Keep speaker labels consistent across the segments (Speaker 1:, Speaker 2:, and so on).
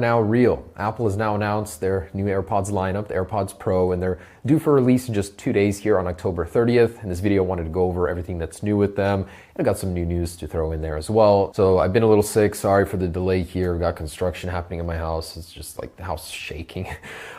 Speaker 1: Now real. Apple has now announced their new AirPods lineup, the AirPods Pro, and they're due for release in just 2 days here on October 30th. In this video, I wanted to go over everything that's new with them, and I got some new news to throw in there as well. So I've been a little sick, sorry for the delay here. We've got construction happening in my house. It's just like the house is shaking.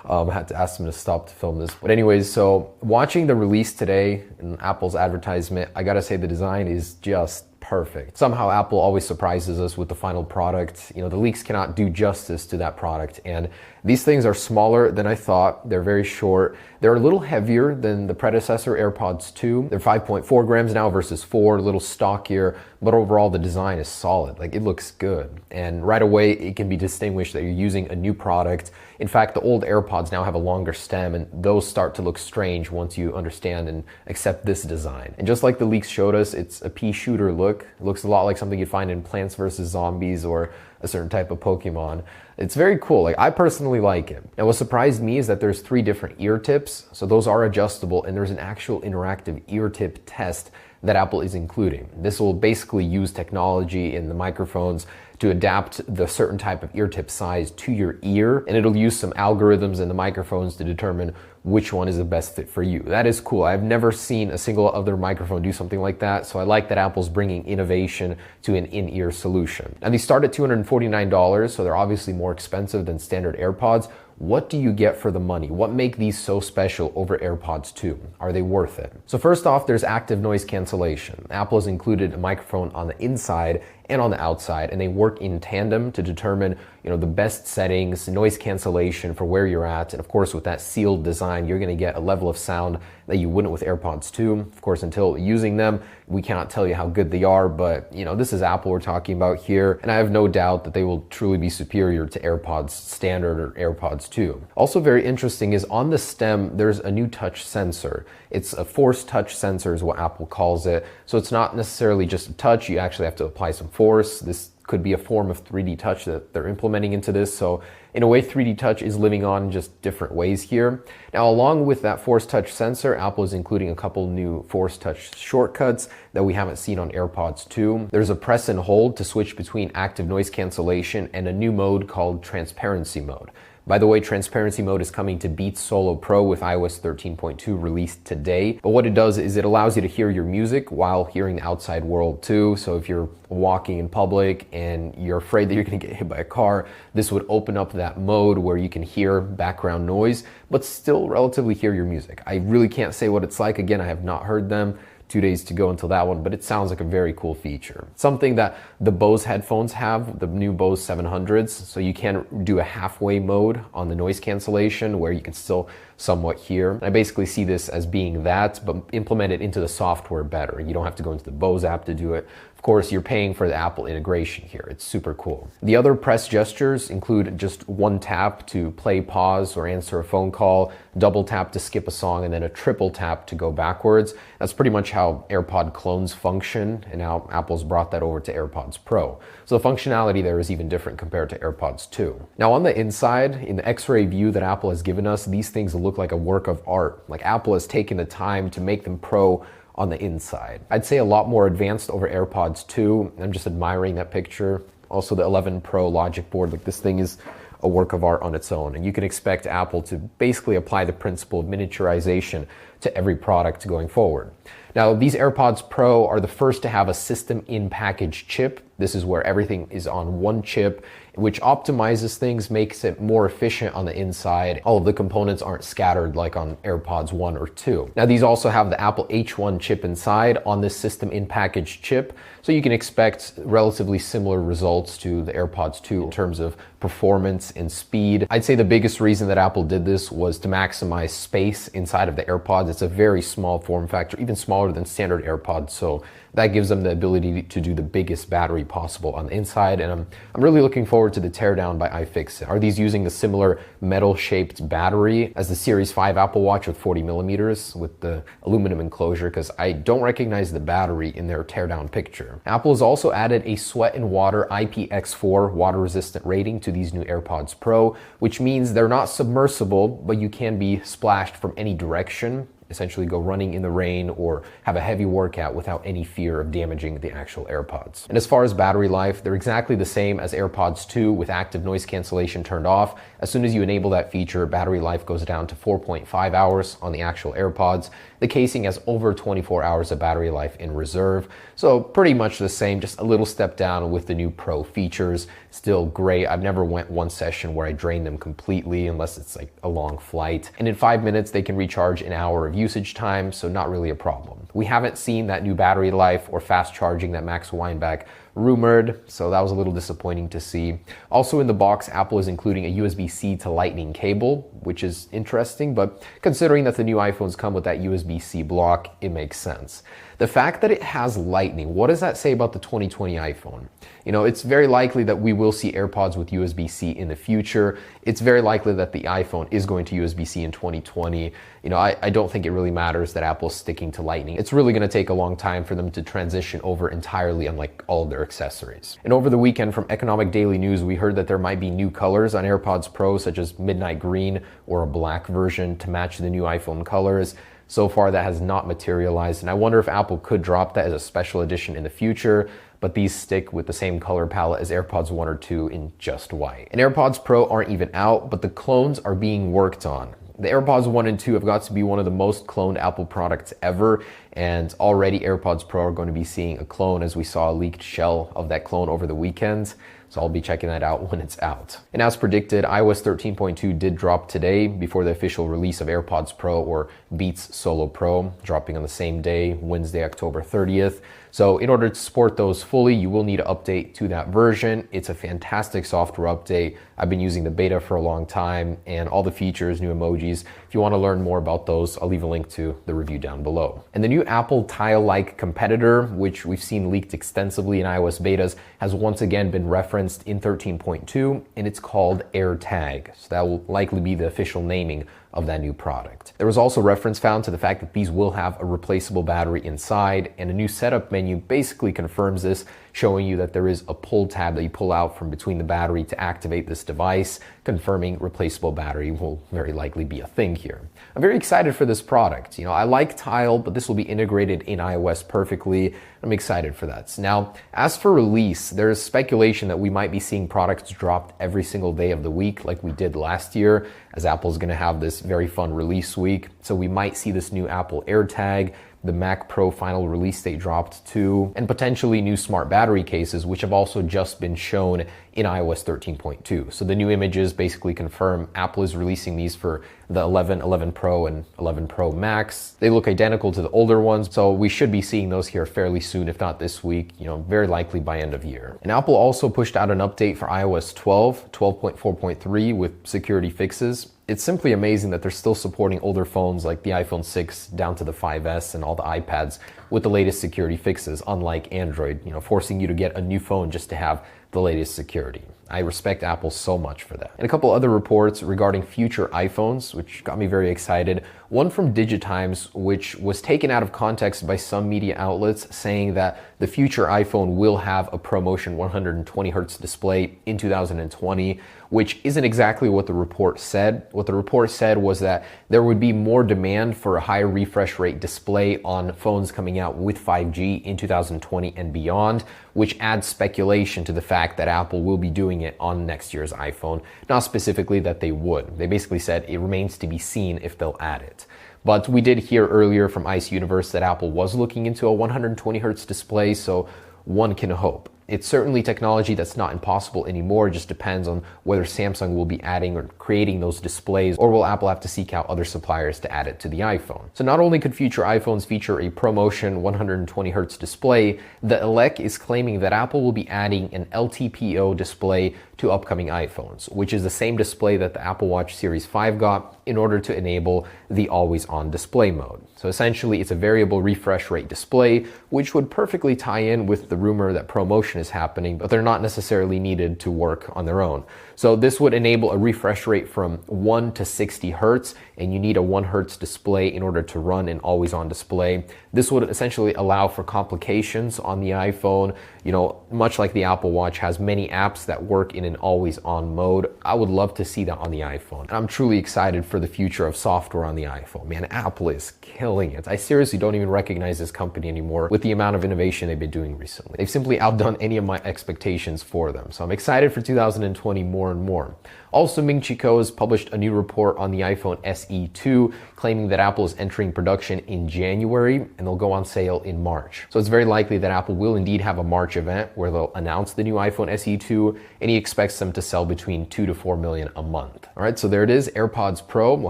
Speaker 1: I had to ask them to stop to film this. But anyways, so watching the release today in Apple's advertisement, I gotta say the design is just perfect. Somehow Apple always surprises us with the final product. You know, the leaks cannot do justice to that product. And these things are smaller than I thought. They're very short. They're a little heavier than the predecessor AirPods 2. They're 5.4 grams now versus 4, a little stockier, but overall the design is solid. Like, it looks good. And right away it can be distinguished that you're using a new product. In fact, the old AirPods now have a longer stem, and those start to look strange once you understand and accept this design. And just like the leaks showed us, it's a pea shooter look. It looks a lot like something you'd find in Plants vs. Zombies or a certain type of Pokemon. It's very cool. Like, I personally like it. Now, what surprised me is that there's 3 different ear tips. So those are adjustable, and there's an actual interactive ear tip test that Apple is including. This will basically use technology in the microphones to adapt the certain type of ear tip size to your ear, and it'll use some algorithms in the microphones to determine which one is the best fit for you. That is cool. I've never seen a single other microphone do something like that, so I like that Apple's bringing innovation to an in-ear solution. Now, these start at $249, so they're obviously more expensive than standard AirPods. What do you get for the money? What make these so special over AirPods 2? Are they worth it? So first off, there's active noise cancellation. Apple has included a microphone on the inside and on the outside, and they work in tandem to determine, the best settings, noise cancellation for where you're at. And of course, with that sealed design, you're gonna get a level of sound that you wouldn't with AirPods 2. Of course, until using them, we cannot tell you how good they are, but this is Apple we're talking about here, and I have no doubt that they will truly be superior to AirPods Standard or AirPods 2. Also very interesting is on the stem, there's a new touch sensor. It's a force touch sensor is what Apple calls it. So it's not necessarily just a touch, you actually have to apply some force. This could be a form of 3D touch that they're implementing into this. So in a way, 3D touch is living on just different ways here. Now, along with that force touch sensor, Apple is including a couple new force touch shortcuts that we haven't seen on AirPods 2. There's a press and hold to switch between active noise cancellation and a new mode called transparency mode. By the way, transparency mode is coming to Beats Solo Pro with iOS 13.2 released today. But what it does is it allows you to hear your music while hearing the outside world too. So if you're walking in public and you're afraid that you're going to get hit by a car, this would open up that mode where you can hear background noise, but still relatively hear your music. I really can't say what it's like. Again, I have not heard them. 2 days to go until that one, but it sounds like a very cool feature. Something that the Bose headphones have, the new Bose 700s, so you can do a halfway mode on the noise cancellation where you can still somewhat hear. I basically see this as being that, but implemented into the software better. You don't have to go into the Bose app to do it. Of course, you're paying for the Apple integration here. It's super cool. The other press gestures include just one tap to play, pause, or answer a phone call, double tap to skip a song, and then a triple tap to go backwards. That's pretty much how AirPod clones function, and now Apple's brought that over to AirPods Pro. So the functionality there is even different compared to AirPods 2. Now on the inside, in the X-ray view that Apple has given us, these things look like a work of art. Like, Apple has taken the time to make them pro on the inside. I'd say a lot more advanced over AirPods 2. I'm just admiring that picture. Also the 11 Pro Logic board, like, this thing is a work of art on its own. And you can expect Apple to basically apply the principle of miniaturization to every product going forward. Now, these AirPods Pro are the first to have a system-in-package chip. This is where everything is on one chip, which optimizes things, makes it more efficient on the inside. All of the components aren't scattered like on AirPods 1 or 2. Now, these also have the Apple H1 chip inside on this system-in-package chip, so you can expect relatively similar results to the AirPods 2 in terms of performance and speed. I'd say the biggest reason that Apple did this was to maximize space inside of the AirPods. It's a very small form factor, even smaller than standard AirPods, so that gives them the ability to do the biggest battery possible on the inside, and I'm really looking forward to the teardown by iFixit. Are these using a similar metal-shaped battery as the Series 5 Apple Watch with 40 millimeters with the aluminum enclosure? Because I don't recognize the battery in their teardown picture. Apple has also added a sweat and water IPX4 water-resistant rating to these new AirPods Pro, which means they're not submersible, but you can be splashed from any direction. essentially go running in the rain or have a heavy workout without any fear of damaging the actual AirPods. And as far as battery life, they're exactly the same as AirPods 2 with active noise cancellation turned off. As soon as you enable that feature, battery life goes down to 4.5 hours on the actual AirPods. The casing has over 24 hours of battery life in reserve, so pretty much the same, just a little step down with the new Pro features. Still great. I've never went one session where I drained them completely unless it's like a long flight. And in 5 minutes, they can recharge an hour of usage time, so not really a problem. We haven't seen that new battery life or fast charging that Max Weinbach rumored, so that was a little disappointing to see. Also in the box, Apple is including a USB-C to Lightning cable, which is interesting, but considering that the new iPhones come with that USB-C block, it makes sense. The fact that it has Lightning, what does that say about the 2020 iPhone? You know, it's very likely that we will see AirPods with USB-C in the future. It's very likely that the iPhone is going to USB-C in 2020. You know, I don't think it really matters that Apple's sticking to Lightning. It's really going to take a long time for them to transition over entirely on like all of their accessories. And over the weekend from Economic Daily News, we heard that there might be new colors on AirPods Pro, such as midnight green or a black version to match the new iPhone colors. So far, that has not materialized, and I wonder if Apple could drop that as a special edition in the future, but these stick with the same color palette as AirPods 1 or 2 in just white. And AirPods Pro aren't even out, but the clones are being worked on. The AirPods 1 and 2 have got to be one of the most cloned Apple products ever, and already AirPods Pro are going to be seeing a clone, as we saw a leaked shell of that clone over the weekend. So I'll be checking that out when it's out. And as predicted, iOS 13.2 did drop today before the official release of AirPods Pro or Beats Solo Pro, dropping on the same day, Wednesday, October 30th. So in order to support those fully, you will need to update to that version. It's a fantastic software update. I've been using the beta for a long time, and all the features, new emojis. If you want to learn more about those, I'll leave a link to the review down below. And the new Apple Tile-like competitor, which we've seen leaked extensively in iOS betas, has once again been referenced in 13.2, and it's called AirTag. So that will likely be the official naming of that new product. There was also reference found to the fact that these will have a replaceable battery inside, and a new setup menu basically confirms this, showing you that there is a pull tab that you pull out from between the battery to activate this device, confirming replaceable battery will very likely be a thing here. I'm very excited for this product. You know, I like Tile, but this will be integrated in iOS perfectly. I'm excited for that. Now, as for release, there is speculation that we might be seeing products dropped every single day of the week like we did last year, as Apple's going to have this very fun release week. So we might see this new Apple AirTag, the Mac Pro final release date dropped too, and potentially new smart battery cases, which have also just been shown in iOS 13.2. So the new images basically confirm Apple is releasing these for the 11, 11 Pro, and 11 Pro Max. They look identical to the older ones, so we should be seeing those here fairly soon, if not this week, you know, very likely by end of year. And Apple also pushed out an update for iOS 12, 12.4.3 with security fixes. It's simply amazing that they're still supporting older phones like the iPhone 6 down to the 5S and all the iPads with the latest security fixes, unlike Android, you know, forcing you to get a new phone just to have the latest security. I respect Apple so much for that. And a couple other reports regarding future iPhones, which got me very excited. One from Digitimes, which was taken out of context by some media outlets, saying that the future iPhone will have a ProMotion 120Hz display in 2020, which isn't exactly what the report said. What the report said was that there would be more demand for a higher refresh rate display on phones coming out with 5G in 2020 and beyond, which adds speculation to the fact that Apple will be doing it on next year's iPhone. Not specifically that they would. They basically said it remains to be seen if they'll add it. But we did hear earlier from Ice Universe that Apple was looking into a 120Hz display, so one can hope. It's certainly technology that's not impossible anymore. It just depends on whether Samsung will be adding or creating those displays, or will Apple have to seek out other suppliers to add it to the iPhone. So not only could future iPhones feature a ProMotion 120Hz display, the ELEC is claiming that Apple will be adding an LTPO display to upcoming iPhones, which is the same display that the Apple Watch Series 5 got in order to enable the always-on display mode. So essentially, it's a variable refresh rate display, which would perfectly tie in with the rumor that ProMotion is happening, but they're not necessarily needed to work on their own. So this would enable a refresh rate from 1 to 60 hertz, and you need a 1 hertz display in order to run an always-on display. This would essentially allow for complications on the iPhone. You know, much like the Apple Watch has many apps that work in an always-on mode. I would love to see that on the iPhone. And I'm truly excited for the future of software on the iPhone. Man, Apple is killing it. I seriously don't even recognize this company anymore with the amount of innovation they've been doing recently. They've simply outdone any of my expectations for them. So I'm excited for 2020 more and more. Also, Ming Chi Kuo has published a new report on the iPhone SE 2, claiming that Apple is entering production in January and they'll go on sale in March. So it's very likely that Apple will indeed have a March event where they'll announce the new iPhone SE 2, and he expects them to sell between 2 to 4 million a month. All right, so there it is, AirPods Pro. We'll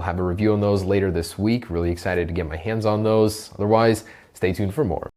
Speaker 1: have a review on those later this week. Really excited to get my hands on those. Otherwise, stay tuned for more.